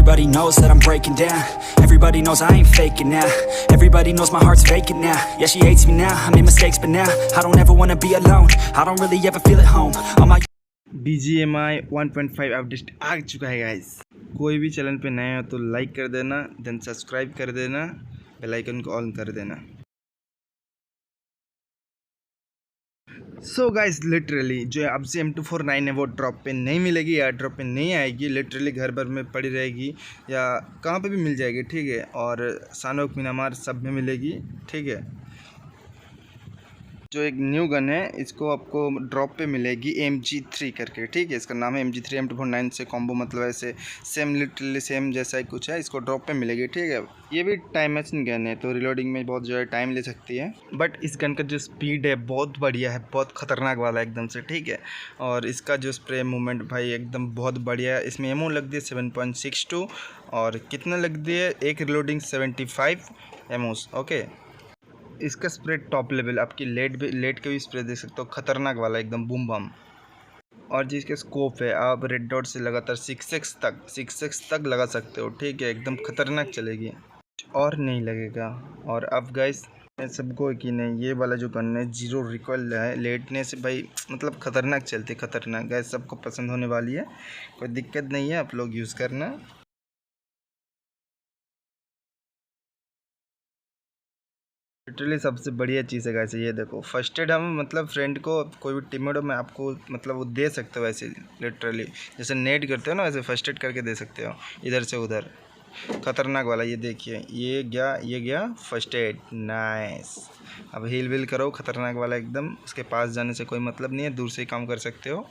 Everybody knows that I'm breaking down. Everybody knows I ain't faking now. Everybody knows my heart's vacant now. Yeah, she hates me now, I made mistakes but now I don't ever wanna be alone. I don't really ever feel at home on my BGMI 1.5 update आ चुका है guys. कोई भी channel पे नया हो तो like कर देना, देन सब्सक्राइब कर देना, बेल आइकन को ऑन कर देना। सो गाइस लिटरली जो अब से M249 है वो ड्रॉप पे नहीं मिलेगी, या ड्रॉप पे नहीं आएगी। लिटरली घर भर में पड़ी रहेगी या कहाँ पे भी मिल जाएगी, ठीक है। और सानोक मिनामार सब में मिलेगी, ठीक है। जो एक न्यू गन है इसको आपको ड्रॉप पे मिलेगी MG3 करके, ठीक है। इसका नाम है MG3 M249 से कॉम्बो, मतलब ऐसे सेम लिटरली सेम जैसा ही कुछ है। इसको ड्रॉप पे मिलेगी, ठीक है। ये भी टाइम मैचिंग गन है तो रिलोडिंग में बहुत जो है टाइम ले सकती है, बट इस गन का जो स्पीड है बहुत बढ़िया है, बहुत ख़तरनाक वाला एकदम से, ठीक है। और इसका जो स्प्रे मूवमेंट भाई एकदम बहुत बढ़िया है। इसमें एमओ लग दी है 7.62 और कितना लग दी है, एक रिलोडिंग 75 एमओस, ओके। इसका स्प्रे टॉप लेवल, आपकी लेट के भी स्प्रे देख सकते हो, खतरनाक वाला एकदम बूम बम। और जिसके स्कोप है आप रेड डॉट से लगातार 6x तक लगा सकते हो, ठीक है। एकदम खतरनाक चलेगी और नहीं लगेगा। और अब गाइस सबको कि नहीं, ये वाला जो गन है 0 रिकॉइल है, लेटने से भाई मतलब खतरनाक चलती, खतरनाक गाइस, सबको पसंद होने वाली है, कोई दिक्कत नहीं है, आप लोग यूज़ करना। लिटरली सबसे बढ़िया चीज़ है गाइस, ये देखो फर्स्ट एड हम मतलब फ्रेंड को कोई भी टीममेट में आपको मतलब वो दे सकते हो ऐसे, लिटरली जैसे नेट करते हो ना वैसे फर्स्ट एड करके दे सकते हो इधर से उधर। खतरनाक वाला ये देखिए, ये गया फर्स्ट एड, नाइस। अब हील विल करो, खतरनाक वाला एकदम। उसके पास जाने से कोई मतलब नहीं है, दूर से ही काम कर सकते हो।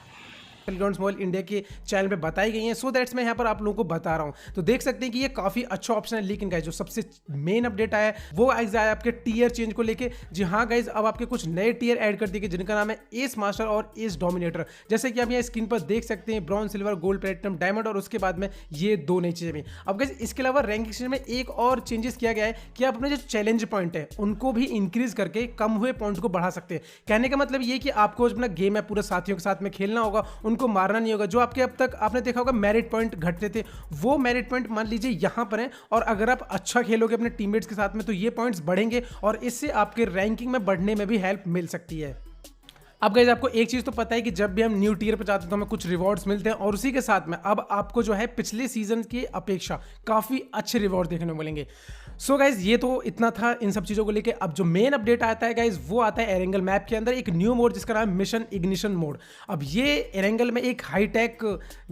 बैटलग्राउंड्स मोबाइल इंडिया के चैनल पे बताई गई हैं, सो दैट्स मैं यहाँ पर आप लोगों को बता रहा हूँ। तो देख सकते हैं कि ये काफ़ी अच्छा ऑप्शन है। लेकिन गाइज जो सबसे मेन अपडेट आया है वो आया आपके टीयर चेंज को लेके। जी हाँ गाइज, अब आपके कुछ नए टीयर ऐड कर दिए गए जिनका नाम है एस मास्टर और एस डोमिनेटर। जैसे कि आप यहाँ स्क्रीन पर देख सकते हैं, bronze, silver, gold, platinum, diamond, और उसके बाद में ये दो नई चीज़ें भी। अब गाइज इसके अलावा रैंकिंग सिस्टम में एक और चेंजेस किया गया है कि आप अपने जो चैलेंज पॉइंट है उनको भी इंक्रीज करके कम हुए पॉइंट्स को बढ़ा सकते हैं। कहने का मतलब ये कि आपको अपना गेम है पूरे साथियों के साथ में खेलना होगा, उनको मारना नहीं होगा। जो आपके अब तक आपने देखा होगा मेरिट पॉइंट घटते थे, वो मेरिट पॉइंट मान लीजिए यहां पर हैं, और अगर आप अच्छा खेलोगे अपने टीममेट्स के साथ में तो ये पॉइंट्स बढ़ेंगे और इससे आपके रैंकिंग में बढ़ने में भी हेल्प मिल सकती है। अब गाइस आपको एक चीज़ तो पता है कि जब भी हम न्यू टीयर पर जाते हैं तो हमें कुछ रिवॉर्ड्स मिलते हैं, और उसी के साथ में अब आपको जो है पिछले सीजन की अपेक्षा काफ़ी अच्छे रिवॉर्ड देखने को मिलेंगे। सो गाइज ये तो इतना था इन सब चीज़ों को लेके। अब जो मेन अपडेट आता है गाइज वो आता है एरेंगल मैप के अंदर एक न्यू मोड जिसका नाम है मिशन इग्निशन मोड। अब ये एरेंगल में एक हाईटेक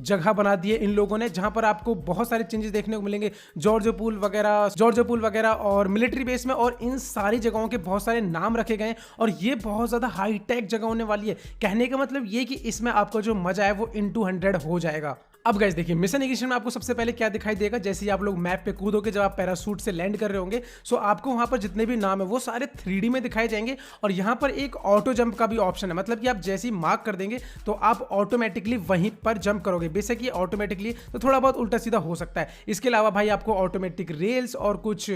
जगह बना दी है इन लोगों ने, जहां पर आपको बहुत सारे चेंजेस देखने को मिलेंगे। जॉर्जो पूल वगैरह और मिलिट्री बेस में, और इन सारी जगहों के बहुत सारे नाम रखे गए हैं, और ये बहुत ज़्यादा हाईटेक जगह होने वाली है। कहने का मतलब ये कि इसमें आपका जो मजा है वो into 100 हो जाएगा। अब गाइस देखिए, मिशन इग्निशन में आपको सबसे पहले क्या दिखाई देगा, जैसे ही आप लोग मैप पे कूदोगे, जब आप पैरासूट से लैंड कर रहे होंगे, सो आपको वहां पर जितने भी नाम है वो सारे 3D में दिखाए जाएंगे। और यहां पर एक ऑटो जंप का भी ऑप्शन है, मतलब कि आप जैसे ही मार्क कर देंगे तो आप ऑटोमेटिकली वहीं पर जंप करोगे। बेसिक ये ऑटोमेटिकली तो थोड़ा बहुत उल्टा सीधा हो सकता है। इसके अलावा भाई आपको ऑटोमेटिक रेल्स और कुछ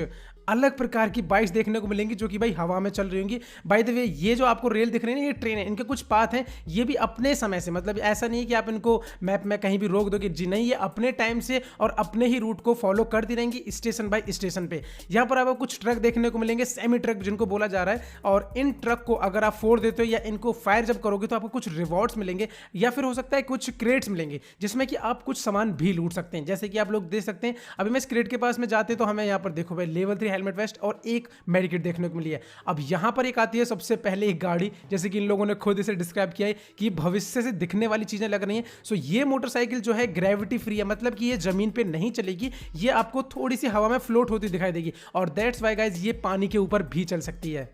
अलग प्रकार की बाइक्स देखने को मिलेंगी जो कि भाई हवा में चल रही होंगी। बाय द वे ये जो आपको रेल दिख रहे हैं ये ट्रेन है, इनके कुछ पाथ हैं, ये भी अपने समय से, मतलब ऐसा नहीं है कि आप इनको मैप में कहीं भी रोक दोगे, जी नहीं, ये अपने टाइम से और अपने ही रूट को फॉलो करती रहेंगी स्टेशन बाय स्टेशन पे। यहाँ पर आपको कुछ ट्रक देखने को मिलेंगे, सेमी ट्रक जिनको बोला जा रहा है, और इन ट्रक को अगर आप फोड़ देते हो या इनको फायर जब करोगे तो आपको कुछ रिवॉर्ड्स मिलेंगे, या फिर हो सकता है कुछ क्रेट्स मिलेंगे जिसमें कि आप कुछ सामान भी लूट सकते हैं। जैसे कि आप लोग देख सकते हैं, अभी मैं इस क्रेट के पास में जाते तो हमें यहाँ पर देखो भाई लेवल 3 हेलमेट वेस्ट और एक मेडिकेट देखने को मिली है। अब यहां पर एक आती है सबसे पहले एक गाड़ी, जैसे कि इन लोगों ने खुद इसे डिस्क्राइब किया है कि भविष्य से दिखने वाली चीजें लग रही हैं। सो ये मोटरसाइकिल जो है ग्रेविटी फ्री है, मतलब कि ये जमीन पे नहीं चलेगी, ये आपको थोड़ी सी हवा में फ्लोट होती दिखाई देगी, और दैट्स व्हाई गाइस ये पानी के ऊपर भी चल सकती है।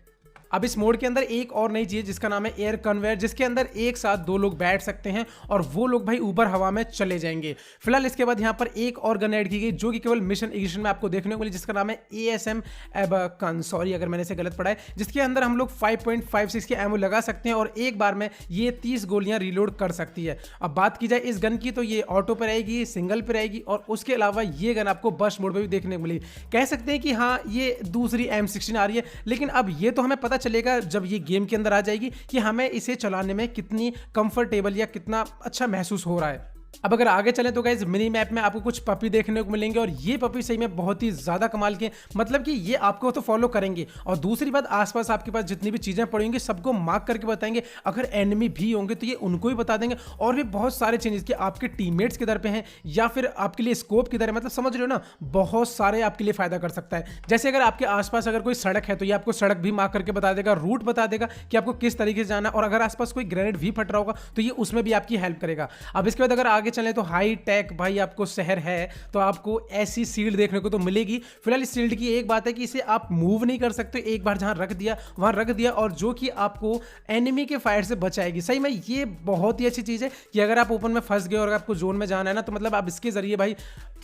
अब इस मोड के अंदर एक और नई चीज जिसका नाम है एयर कन्वेयर, जिसके अंदर एक साथ 2 लोग बैठ सकते हैं और वो लोग भाई ऊपर हवा में चले जाएंगे। फिलहाल इसके बाद यहाँ पर एक और गन ऐड की गई जो कि केवल मिशन इग्निशन में आपको देखने को मिली, जिसका नाम है ASM एबकन, सॉरी अगर मैंने इसे गलत पढ़ा है, जिसके अंदर हम लोग 5.56 के एमओ लगा सकते हैं और एक बार में ये 30 गोलियां रिलोड कर सकती है। अब बात की जाए इस गन की तो ये ऑटो पर रहेगी, सिंगल पर रहेगी, और उसके अलावा ये गन आपको बस्ट मोड पर भी देखने को मिली। कह सकते हैं कि हाँ ये दूसरी M16 आ रही है, लेकिन अब ये तो हमें पता चलेगा जब ये गेम के अंदर आ जाएगी कि हमें इसे चलाने में कितनी कंफर्टेबल या कितना अच्छा महसूस हो रहा है। अब अगर आगे चले तो गाइज मिनी मैप में आपको कुछ पपी देखने को मिलेंगे और ये पपी सही में बहुत ही ज्यादा कमाल के, मतलब कि ये आपको तो फॉलो करेंगे और दूसरी बात आसपास आपके पास जितनी भी चीजें पड़ी होंगी सबको मार्क करके बताएंगे। अगर एनिमी भी होंगे तो ये उनको भी बता देंगे और भी बहुत सारे चेंजेस कि आपके टीममेट्स किधर पे हैं या फिर आपके लिए स्कोप किधर है, मतलब समझ रहे हो ना, बहुत सारे आपके लिए फायदा कर सकता है। जैसे अगर आपके आसपास अगर कोई सड़क है तो ये आपको सड़क भी मार्क करके बता देगा, रूट बता देगा कि आपको किस तरीके से जाना है, और अगर आसपास कोई ग्रेनेड भी फट रहा होगा तो ये उसमें भी आपकी हेल्प करेगा। अब इसके बाद अगर आगे चले तो हाई टेक भाई आपको शहर है तो आपको ऐसी शील्ड देखने को तो मिलेगी। फिलहाल इस शील्ड की एक बात है कि इसे आप मूव नहीं कर सकते, एक बार जहां रख दिया वहां रख दिया, और जो कि आपको एनिमी के फायर से बचाएगी। सही में ये बहुत ही अच्छी चीज है कि अगर आप ओपन में फंस गए और आपको जोन में जाना है ना तो मतलब आप इसके जरिए भाई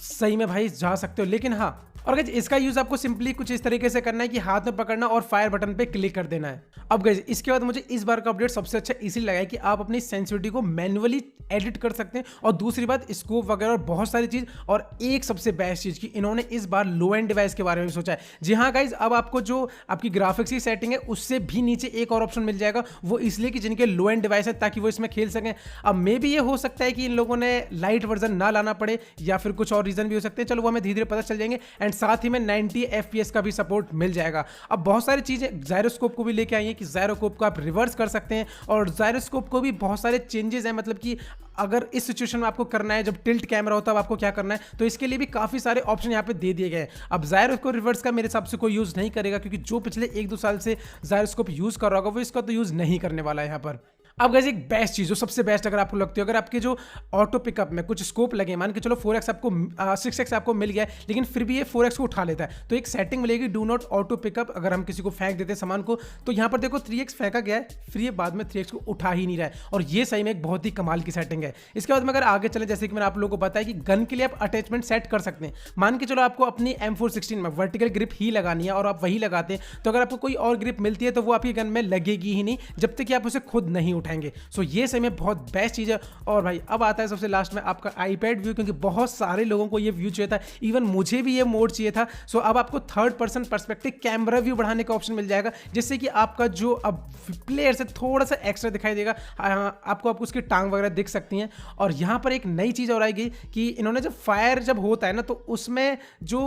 सही में भाई जा सकते हो। लेकिन हाँ, और गाइस इसका यूज आपको सिंपली कुछ इस तरीके से करना है कि हाथ में पकड़ना और फायर बटन पे क्लिक कर देना है। अब गाइस इसके बाद मुझे इस बार का अपडेट सबसे अच्छा इसीलिए लगा है कि आप अपनी सेंसिटिविटी को मैन्युअली एडिट कर सकते हैं, और दूसरी बात स्कोप वगैरह और बहुत सारी चीज, और एक सबसे बेस्ट चीज कि इन्होंने इस बार लो एंड डिवाइस के बारे में सोचा है। जी हाँ गाइस, अब आपको जो आपकी ग्राफिक्स की सेटिंग है उससे भी नीचे एक और ऑप्शन मिल जाएगा, वो इसलिए कि जिनके लो एंड डिवाइस है ताकि वो इसमें खेल सकें। अब मे भी ये हो सकता है कि इन लोगों ने लाइट वर्जन ना लाना पड़े या फिर कुछ और रीजन भी हो सकते हैं, चलो वो हमें धीरे धीरे पता चल जाएंगे। एंड साथ ही में 90 FPS का भी सपोर्ट मिल जाएगा। अब बहुत सारी चीजें जायरोस्कोप को भी लेके आई है कि जायरोस्कोप को आप रिवर्स कर सकते हैं, और जायरोस्कोप को भी बहुत सारे चेंजेस हैं, मतलब कि अगर इस सिचुएशन में आपको करना है जब टिल्ट कैमरा होता है आपको क्या करना है, तो इसके लिए भी काफी सारे ऑप्शन यहाँ पे दे दिए गए हैं। अब जायरोस्कोप रिवर्स का मेरे हिसाब से कोई यूज नहीं करेगा, क्योंकि जो पिछले 1-2 साल से जायरोस्कोप यूज कर रहा होगा वो इसका तो यूज नहीं करने वाला है यहाँ पर। अब गाइस एक बेस्ट चीज, जो सबसे बेस्ट अगर आपको लगती है, अगर आपके जो ऑटो पिकअप में कुछ स्कोप लगे, मान के चलो 4x आपको 6x आपको मिल गया है लेकिन फिर भी ये 4x को उठा लेता है, तो एक सेटिंग मिलेगी डू नॉट ऑटो पिकअप। अगर हम किसी को फेंक देते हैं सामान को तो यहाँ पर देखो 3x फेंका गया है, फिर ये बाद में 3x को उठा ही नहीं रहा है, और ये सही में एक बहुत ही कमाल की सेटिंग है। इसके बाद में अगर आगे चले, जैसे कि मैंने आप लोगों को बताया कि गन के लिए आप अटैचमेंट सेट कर सकते हैं। मान के चलो आपको अपनी M416 में वर्टिकल ग्रिप ही लगानी है और आप वही लगाते हैं, तो अगर आपको कोई और ग्रिप मिलती है तो वो आपकी गन में लगेगी ही नहीं जब तक कि आप उसे खुद नहीं उठाएंगे। सो ये सही में बहुत बेस्ट चीज है। और भाई अब आता है सबसे लास्ट में आपका आईपैड व्यू, क्योंकि बहुत सारे लोगों को ये व्यू चाहिए था, इवन मुझे भी ये मोड चाहिए था। सो अब आपको 3rd person perspective camera view बढ़ाने का ऑप्शन मिल जाएगा, जिससे कि आपका जो अब प्लेयर से थोड़ा सा एक्स्ट्रा दिखाई देगा, आपको उसकी टांग वगैरह दिख सकती हैं। और यहाँ पर एक नई चीज और आएगी कि इन्होंने जब फायर जब होता है ना तो उसमें जो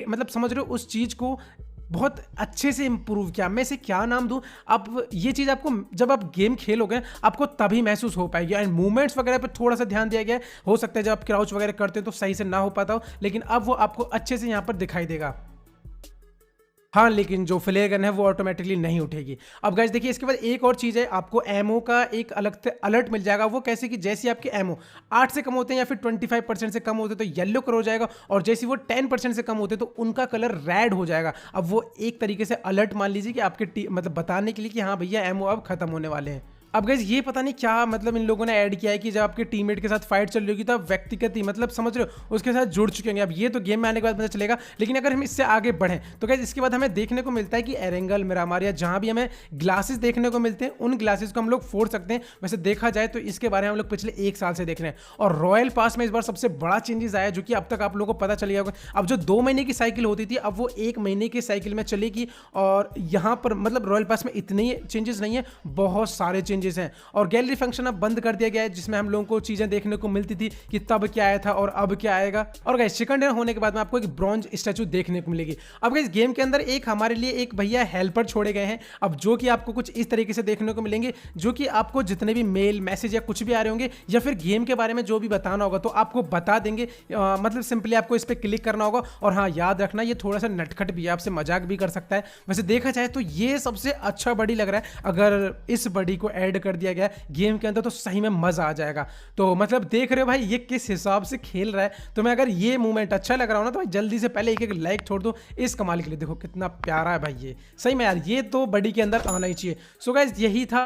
मतलब समझ रहे हो उस चीज को बहुत अच्छे से इंप्रूव किया। मैं इसे क्या नाम दूं, अब ये चीज़ आपको जब आप गेम खेलोगे आपको तभी महसूस हो पाएगी। एंड मूवमेंट्स वगैरह पे थोड़ा सा ध्यान दिया गया है, हो सकता है जब आप क्राउच वगैरह करते हैं तो सही से ना हो पाता हो, लेकिन अब वो आपको अच्छे से यहाँ पर दिखाई देगा। हाँ, लेकिन जो फ्लेयर गन है वो ऑटोमेटिकली नहीं उठेगी। अब गाइस देखिए इसके बाद एक और चीज़ है, आपको एमओ का एक अलग से अलर्ट मिल जाएगा। वो कैसे कि जैसे आपके एमओ 8 से कम होते हैं या फिर 25% से कम होते हैं तो येलो कलर हो जाएगा, और जैसे वो 10% से कम होते हैं तो उनका कलर रेड हो जाएगा। अब वो एक तरीके से अलर्ट मान लीजिए कि आपके मतलब बताने के लिए कि हाँ भैया एमओ अब खत्म होने वाले हैं। अब गाइस ये पता नहीं क्या मतलब इन लोगों ने ऐड किया है कि जब आपके टीममेट के साथ फाइट चल रही होगी तो आप व्यक्तिगत ही मतलब समझ रहे हो उसके साथ जुड़ चुके होंगे। अब ये तो गेम में आने के बाद पता चलेगा, लेकिन अगर हम इससे आगे बढ़ें तो गाइस इसके बाद हमें देखने को मिलता है कि एरेंगल मिरामार या जहां भी हमें ग्लासेस देखने को मिलते हैं उन ग्लासेस को हम लोग फोड़ सकते हैं। वैसे देखा जाए तो इसके बारे में हम लोग पिछले 1 साल से देख रहे हैं। और रॉयल पास में इस बार सबसे बड़ा चेंजेस आया जो कि अब तक आप लोगों को पता चल गया होगा। अब जो 2 महीने की साइकिल होती थी अब वो 1 महीने की साइकिल में चलेगी, और यहाँ पर मतलब रॉयल पास में इतने चेंजेस नहीं है, बहुत सारे चेंजेस हैं। और गैलरी फंक्शन अब बंद कर दिया गया है, जिसमें हम लोगों को चीजें देखने को मिलती थी कि तब क्या आया था और अब क्या आएगा। और गाइस सेकंड डे होने के बाद में आपको एक ब्रॉन्ज स्टैचू देखने को मिलेगी। अब गाइस गेम के अंदर एक हमारे लिए एक भैया हेल्पर छोड़े गए हैं, अब जो कि आपको कुछ इस तरीके से देखने को मिलेंगे, जो कि आपको जितने भी मेल मैसेज या कुछ भी आ रहे होंगे या फिर गेम के बारे में जो भी बताना होगा तो आपको बता देंगे। मतलब सिंपली आपको इस पर क्लिक करना होगा। और हाँ याद रखना ये थोड़ा सा नटखट भी है, आपसे मजाक भी कर सकता है। वैसे देखा जाए तो ये सबसे अच्छा बडी लग रहा है। अगर इस बडी को ऐड कर दिया गया गेम के अंदर तो सही में मजा आ जाएगा। तो मतलब देख रहे हो भाई ये किस हिसाब से खेल रहा है। तो मैं अगर ये मूवमेंट अच्छा लग रहा हो ना तो भाई जल्दी से पहले एक लाइक छोड़ दो इस कमाल के लिए। देखो कितना प्यारा है भाई, ये सही में यार ये तो बडी के अंदर आना ही चाहिए। सो गाइस यही था